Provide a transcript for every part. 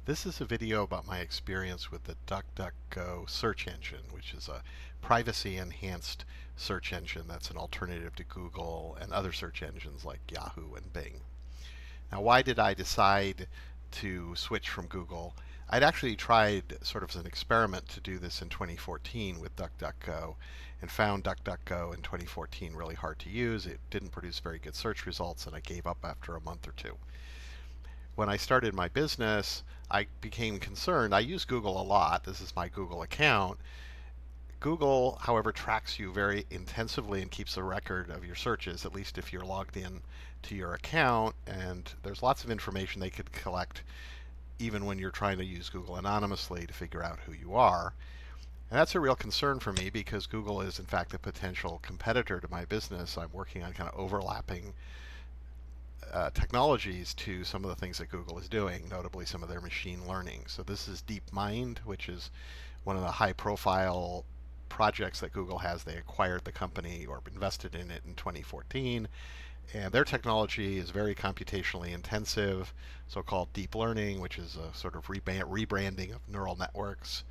This is a video about my experience with the DuckDuckGo search engine, which is a privacy-enhanced search engine that's an alternative to Google and other search engines like Yahoo and Bing. Now, why did I decide to switch from Google? I'd actually tried sort of as an experiment to do this in 2014 with DuckDuckGo and found DuckDuckGo in 2014 really hard to use. It didn't produce very good search results, and I gave up after a month or two. When I started my business, I became concerned. I use Google a lot. This is my Google account. Google, however, tracks you very intensively and keeps a record of your searches, at least if you're logged in to your account. And there's lots of information they could collect even when you're trying to use Google anonymously to figure out who you are. And that's a real concern for me because Google is, in fact, a potential competitor to my business. I'm working on kind of overlapping technologies to some of the things that Google is doing, notably some of their machine learning. So this is DeepMind, which is one of the high-profile projects that Google has. They acquired the company or invested in it in 2014. And their technology is very computationally intensive, so-called deep learning, which is a sort of rebranding of neural networks.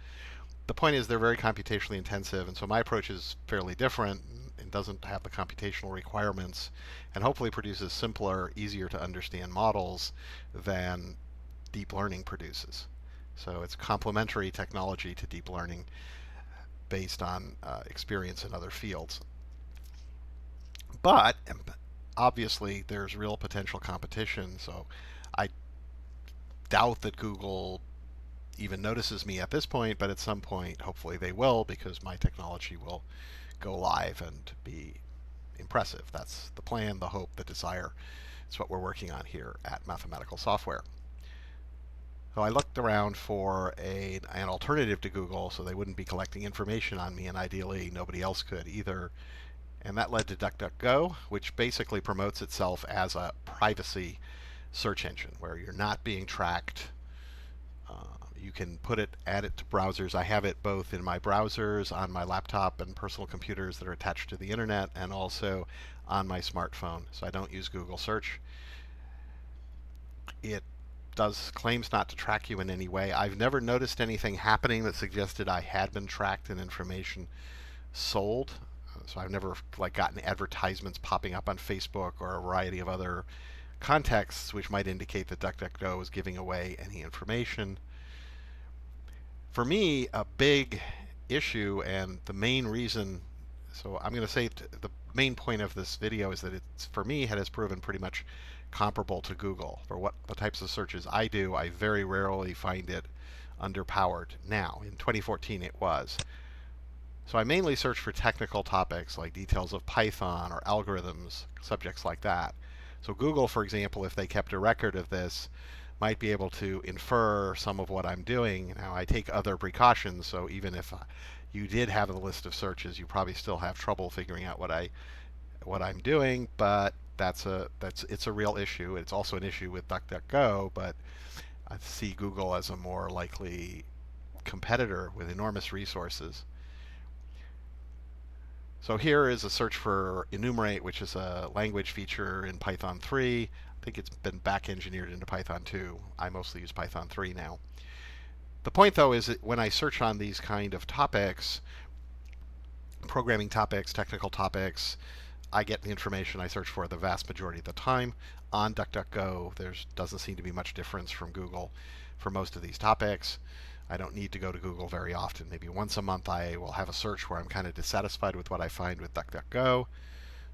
The point is they're very computationally intensive, and so my approach is fairly different and doesn't have the computational requirements and hopefully produces simpler, easier to understand models than deep learning produces. So it's complementary technology to deep learning based on experience in other fields. But obviously there's real potential competition, so I doubt that Google even notices me at this point, but at some point hopefully they will, because my technology will go live and be impressive. That's the plan, the hope, the desire. It's what we're working on here at Mathematical Software. So I looked around for an alternative to Google so they wouldn't be collecting information on me, and ideally nobody else could either. And that led to DuckDuckGo, which basically promotes itself as a privacy search engine where you're not being tracked. You can add it to browsers. I have it both in my browsers, on my laptop and personal computers that are attached to the internet, and also on my smartphone. So I don't use Google search. It claims not to track you in any way. I've never noticed anything happening that suggested I had been tracked and information sold. So I've never gotten advertisements popping up on Facebook or a variety of other contexts which might indicate that DuckDuckGo is giving away any information. For me, a big issue and the main reason, so I'm going to say the main point of this video is that it's, for me, it has proven pretty much comparable to Google. For what the types of searches I do, I very rarely find it underpowered. Now, in 2014 it was. So I mainly search for technical topics like details of Python or algorithms, subjects like that. So Google, for example, if they kept a record of this, might be able to infer some of what I'm doing. Now, I take other precautions, so even if you did have a list of searches, you probably still have trouble figuring out what I'm doing, but it's a real issue. It's also an issue with DuckDuckGo, but I see Google as a more likely competitor with enormous resources. So here is a search for enumerate, which is a language feature in Python 3. I think it's been back engineered into Python 2. I mostly use Python 3 now. The point, though, is that when I search on these kind of topics, programming topics, technical topics, I get the information I search for the vast majority of the time. On DuckDuckGo, there doesn't seem to be much difference from Google for most of these topics. I don't need to go to Google very often. Maybe once a month I will have a search where I'm kind of dissatisfied with what I find with DuckDuckGo.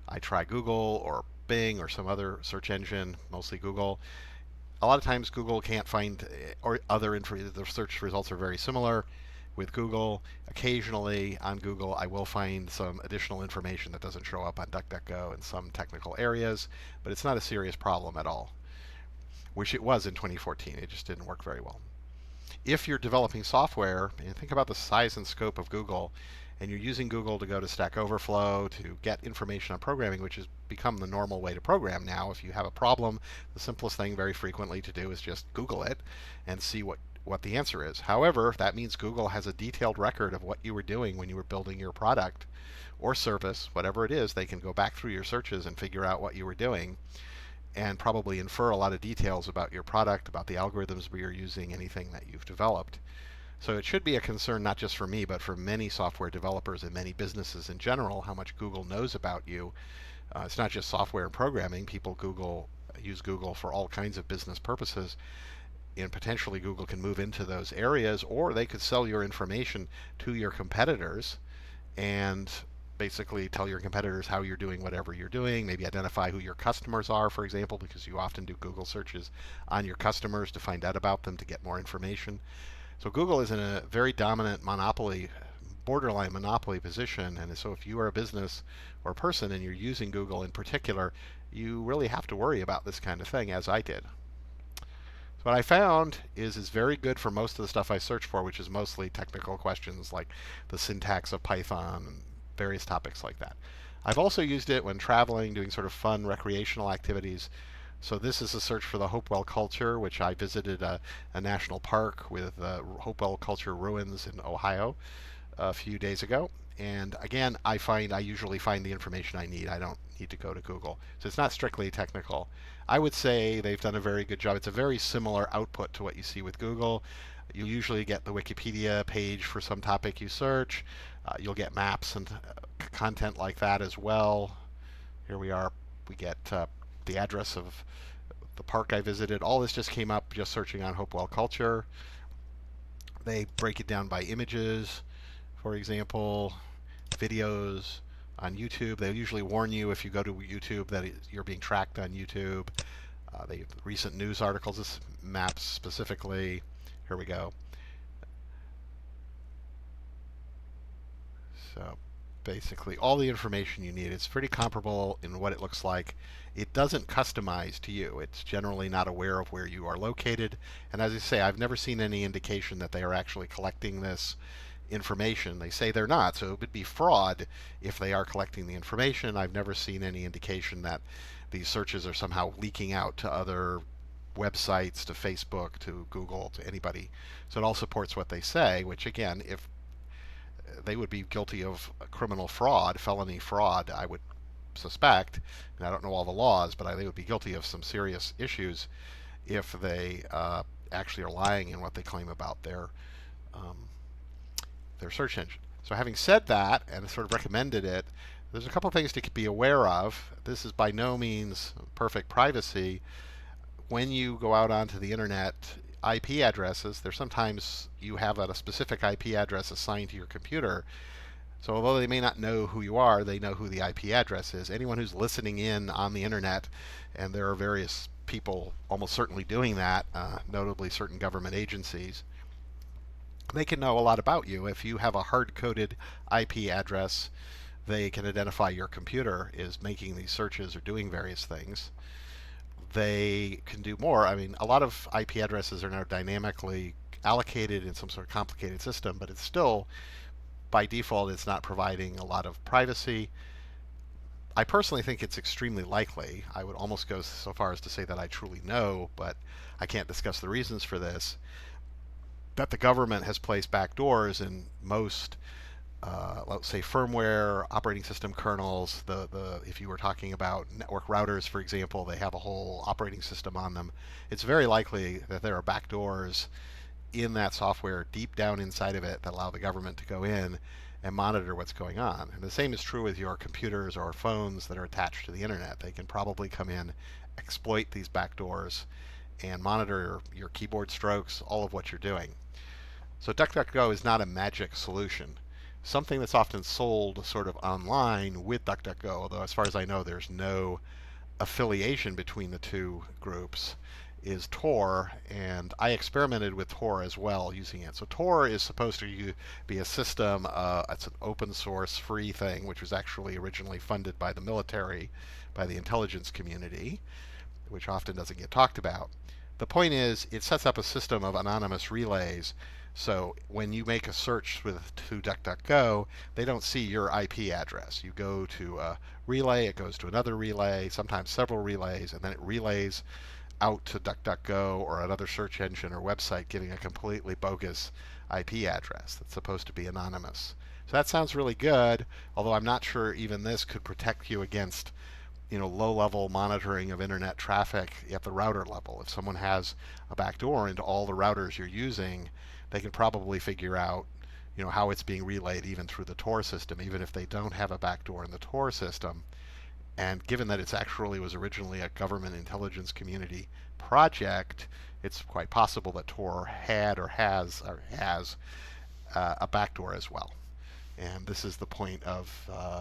I try Google or Bing or some other search engine, mostly Google. A lot of times Google can't find, or the search results are very similar with Google. Occasionally on Google I will find some additional information that doesn't show up on DuckDuckGo in some technical areas, but it's not a serious problem at all, which it was in 2014. It just didn't work very well. If you're developing software, and think about the size and scope of Google, and you're using Google to go to Stack Overflow to get information on programming, which has become the normal way to program now. If you have a problem, the simplest thing very frequently to do is just Google it and see what the answer is. However, that means Google has a detailed record of what you were doing when you were building your product or service, whatever it is. They can go back through your searches and figure out what you were doing. and probably infer a lot of details about your product, about the algorithms you're using, anything that you've developed. So it should be a concern not just for me, but for many software developers and many businesses in general, how much Google knows about you. It's not just software and programming. People use Google for all kinds of business purposes, and potentially Google can move into those areas, or they could sell your information to your competitors and basically tell your competitors how you're doing whatever you're doing, maybe identify who your customers are, for example, because you often do Google searches on your customers to find out about them to get more information. So Google is in a very dominant monopoly, borderline monopoly position, and so if you are a business or a person and you're using Google in particular, you really have to worry about this kind of thing, as I did. So what I found is it's very good for most of the stuff I search for, which is mostly technical questions like the syntax of Python and various topics like that. I've also used it when traveling, doing sort of fun recreational activities. So this is a search for the Hopewell culture, which I visited a national park with Hopewell culture ruins in Ohio a few days ago. And again, I usually find the information I need. I don't need to go to Google. So it's not strictly technical. I would say they've done a very good job. It's a very similar output to what you see with Google. You usually get the Wikipedia page for some topic you search. You'll get maps and content like that as well. Here we are. We get the address of the park I visited. All this just came up just searching on Hopewell culture. They break it down by images, for example, videos on YouTube. They usually warn you if you go to YouTube that you're being tracked on YouTube. They recent news articles, this maps specifically. Here we go. So basically all the information you need. It's pretty comparable in what it looks like. It doesn't customize to you. It's generally not aware of where you are located. And as I say, I've never seen any indication that they are actually collecting this information. They say they're not, so it would be fraud if they are collecting the information. I've never seen any indication that these searches are somehow leaking out to other websites, to Facebook, to Google, to anybody. So it all supports what they say, which again, if they would be guilty of criminal fraud, felony fraud, I would suspect, and I don't know all the laws, but they would be guilty of some serious issues if they actually are lying in what they claim about um, their search engine. So having said that, and sort of recommended it, there's a couple of things to be aware of. This is by no means perfect privacy. When you go out onto the internet, IP addresses, there's sometimes you have a specific IP address assigned to your computer. So although they may not know who you are, they know who the IP address is. Anyone who's listening in on the internet, and there are various people almost certainly doing that, notably certain government agencies, they can know a lot about you. If you have a hard-coded IP address, they can identify your computer is making these searches or doing various things. They can do more. I mean, a lot of IP addresses are now dynamically allocated in some sort of complicated system, but it's still, by default, it's not providing a lot of privacy. I personally think it's extremely likely. I would almost go so far as to say that I truly know, but I can't discuss the reasons for this, that the government has placed backdoors in most, let's say, firmware, operating system kernels. If you were talking about network routers, for example, they have a whole operating system on them. It's very likely that there are backdoors in that software deep down inside of it that allow the government to go in and monitor what's going on. And the same is true with your computers or phones that are attached to the internet. They can probably come in, exploit these backdoors, and monitor your keyboard strokes, all of what you're doing. So DuckDuckGo is not a magic solution. Something that's often sold sort of online with DuckDuckGo, although as far as I know there's no affiliation between the two groups, is Tor, and I experimented with Tor as well using it. So Tor is supposed to be a system, it's an open source free thing, which was actually originally funded by the military, by the intelligence community, which often doesn't get talked about. The point is, it sets up a system of anonymous relays. So when you make a search to DuckDuckGo, they don't see your IP address. You go to a relay, it goes to another relay, sometimes several relays, and then it relays out to DuckDuckGo or another search engine or website giving a completely bogus IP address that's supposed to be anonymous. So that sounds really good, although I'm not sure even this could protect you against low-level monitoring of internet traffic at the router level. If someone has a backdoor into all the routers you're using, they can probably figure out how it's being relayed even through the Tor system, even if they don't have a backdoor in the Tor system. And given that it's actually was originally a government intelligence community project, it's quite possible that Tor had or has a backdoor as well. And this is the point of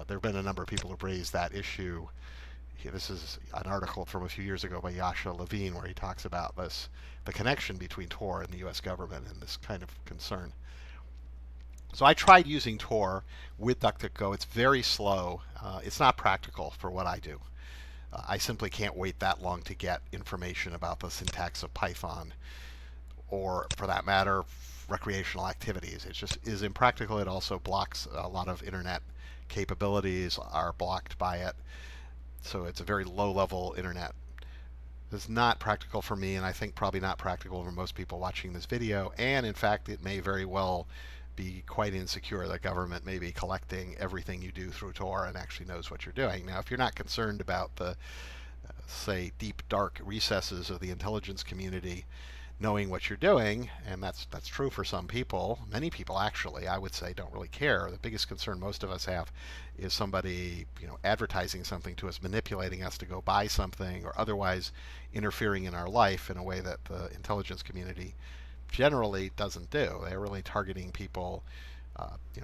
there have been a number of people who've raised that issue. This is an article from a few years ago by Yasha Levine where he talks about the connection between Tor and the U.S. government and this kind of concern. So I tried using Tor with DuckDuckGo. It's very slow. It's not practical for what I do. I simply can't wait that long to get information about the syntax of Python, or for that matter, recreational activities. It just is impractical. It also blocks a lot of internet capabilities are blocked by it. So it's a very low-level internet. It's not practical for me, and I think probably not practical for most people watching this video. And in fact, it may very well be quite insecure. The government may be collecting everything you do through Tor and actually knows what you're doing. Now, if you're not concerned about the, say, deep, dark recesses of the intelligence community knowing what you're doing, and that's true for some people, many people actually, I would say, don't really care. The biggest concern most of us have is somebody, advertising something to us, manipulating us to go buy something, or otherwise interfering in our life in a way that the intelligence community generally doesn't do. They're really targeting people,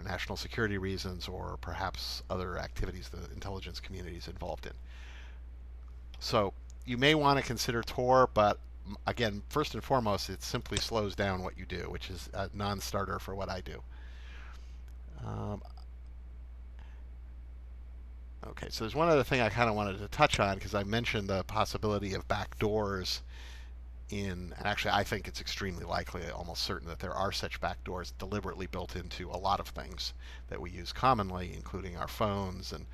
national security reasons, or perhaps other activities the intelligence community is involved in. So you may want to consider Tor, but again, first and foremost, it simply slows down what you do, which is a non-starter for what I do. Okay, so there's one other thing I kind of wanted to touch on because I mentioned the possibility of backdoors and actually I think it's extremely likely, almost certain, that there are such backdoors deliberately built into a lot of things that we use commonly, including our phones and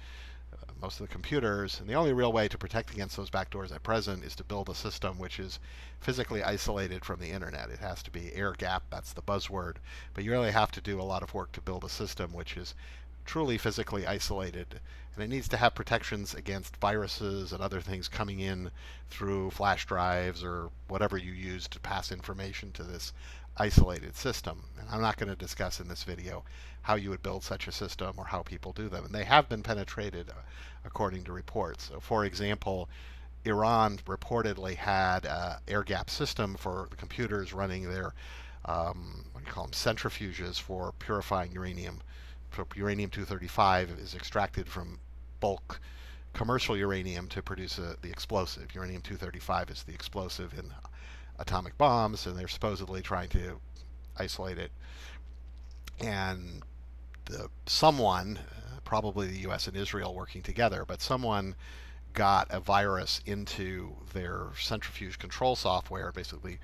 most of the computers. And the only real way to protect against those backdoors at present is to build a system which is physically isolated from the internet. It has to be air gap, that's the buzzword, but you really have to do a lot of work to build a system which is truly physically isolated, and it needs to have protections against viruses and other things coming in through flash drives or whatever you use to pass information to this isolated system. And I'm not going to discuss in this video how you would build such a system or how people do them, and they have been penetrated according to reports. So for example, Iran reportedly had an air gap system for the computers running their what do you call them, centrifuges for purifying uranium. So uranium-235 is extracted from bulk commercial uranium to produce the explosive. Uranium-235 is the explosive in atomic bombs, and they're supposedly trying to isolate it. And someone, probably the U.S. and Israel working together, but someone got a virus into their centrifuge control software, basically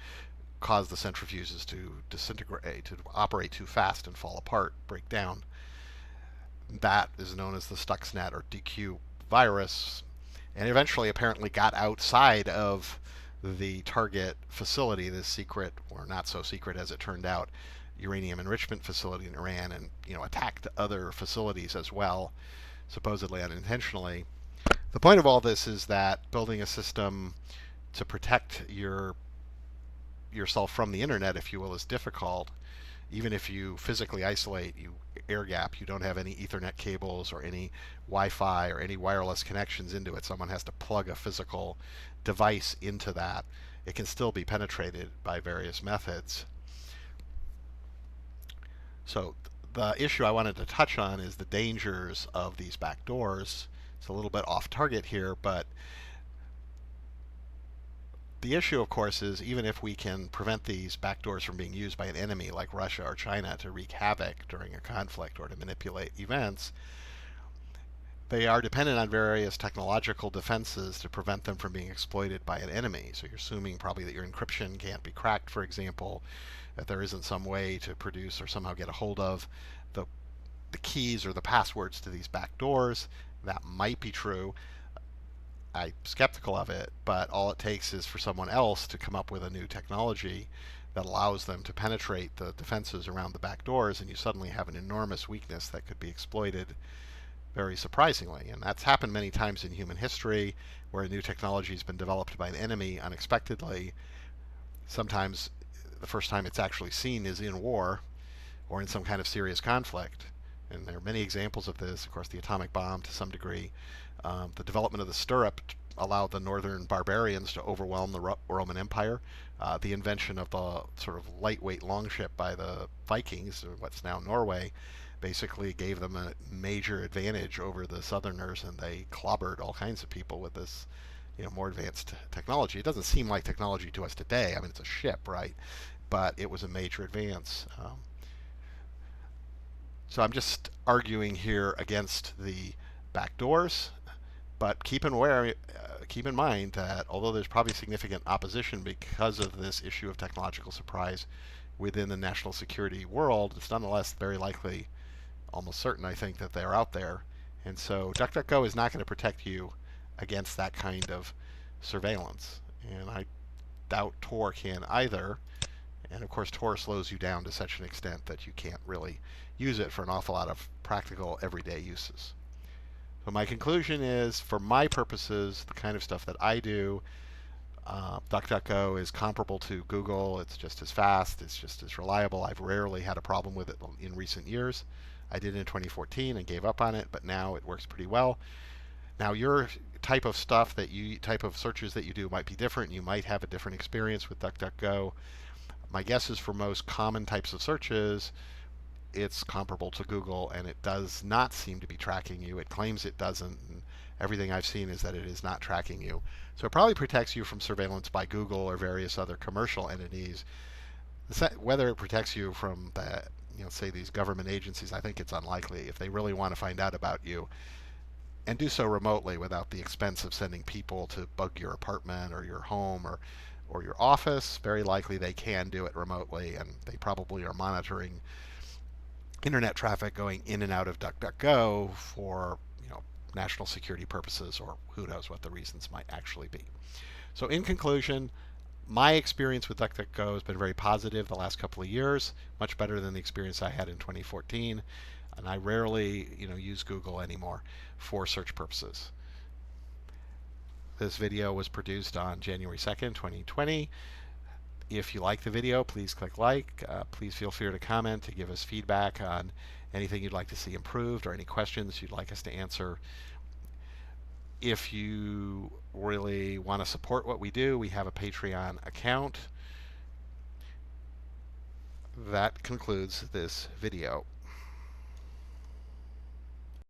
caused the centrifuges to disintegrate, to operate too fast and fall apart, break down. That is known as the Stuxnet or DQ virus, and eventually apparently got outside of the target facility, this secret, or not so secret as it turned out, uranium enrichment facility in Iran, and attacked other facilities as well, supposedly unintentionally. The point of all this is that building a system to protect yourself from the internet, if you will, is difficult. Even if you physically isolate, you air gap, you don't have any Ethernet cables or any Wi-Fi or any wireless connections into it. Someone has to plug a physical device into that. It can still be penetrated by various methods. So the issue I wanted to touch on is the dangers of these backdoors. It's a little bit off target here, but the issue, of course, is even if we can prevent these backdoors from being used by an enemy like Russia or China to wreak havoc during a conflict or to manipulate events, they are dependent on various technological defenses to prevent them from being exploited by an enemy. So you're assuming probably that your encryption can't be cracked, for example, that there isn't some way to produce or somehow get a hold of the keys or the passwords to these backdoors. That might be true. I'm skeptical of it, but all it takes is for someone else to come up with a new technology that allows them to penetrate the defenses around the back doors, and you suddenly have an enormous weakness that could be exploited very surprisingly. And that's happened many times in human history where a new technology has been developed by an enemy unexpectedly. Sometimes the first time it's actually seen is in war or in some kind of serious conflict. And there are many examples of this. Of course, the atomic bomb to some degree. The development of the stirrup allowed the northern barbarians to overwhelm the Roman Empire. The invention of the sort of lightweight longship by the Vikings, what's now Norway, basically gave them a major advantage over the Southerners, and they clobbered all kinds of people with this, more advanced technology. It doesn't seem like technology to us today. I mean, it's a ship, right? But it was a major advance. So I'm just arguing here against the backdoors, but keep in mind that although there's probably significant opposition because of this issue of technological surprise within the national security world, it's nonetheless very likely, almost certain, I think, that they're out there. And so DuckDuckGo is not going to protect you against that kind of surveillance. And I doubt Tor can either. And of course, Tor slows you down to such an extent that you can't really use it for an awful lot of practical everyday uses. So my conclusion is, for my purposes, the kind of stuff that I do, DuckDuckGo is comparable to Google. It's just as fast. It's just as reliable. I've rarely had a problem with it in recent years. I did in 2014 and gave up on it, but now it works pretty well. Now, your type of searches that you do might be different. You might have a different experience with DuckDuckGo. My guess is for most common types of searches, it's comparable to Google, and it does not seem to be tracking you. It claims it doesn't, and everything I've seen is that it is not tracking you. So it probably protects you from surveillance by Google or various other commercial entities. Whether it protects you from the, say these government agencies, I think it's unlikely. If they really want to find out about you, and do so remotely without the expense of sending people to bug your apartment or your home or your office, very likely they can do it remotely, and they probably are monitoring internet traffic going in and out of DuckDuckGo for national security purposes, or who knows what the reasons might actually be. So in conclusion, my experience with DuckDuckGo has been very positive the last couple of years, much better than the experience I had in 2014, and I rarely use Google anymore for search purposes. This video was produced on January 2nd, 2020. If you like the video, please click like. Please feel free to comment to give us feedback on anything you'd like to see improved or any questions you'd like us to answer. If you really want to support what we do, we have a Patreon account. That concludes this video.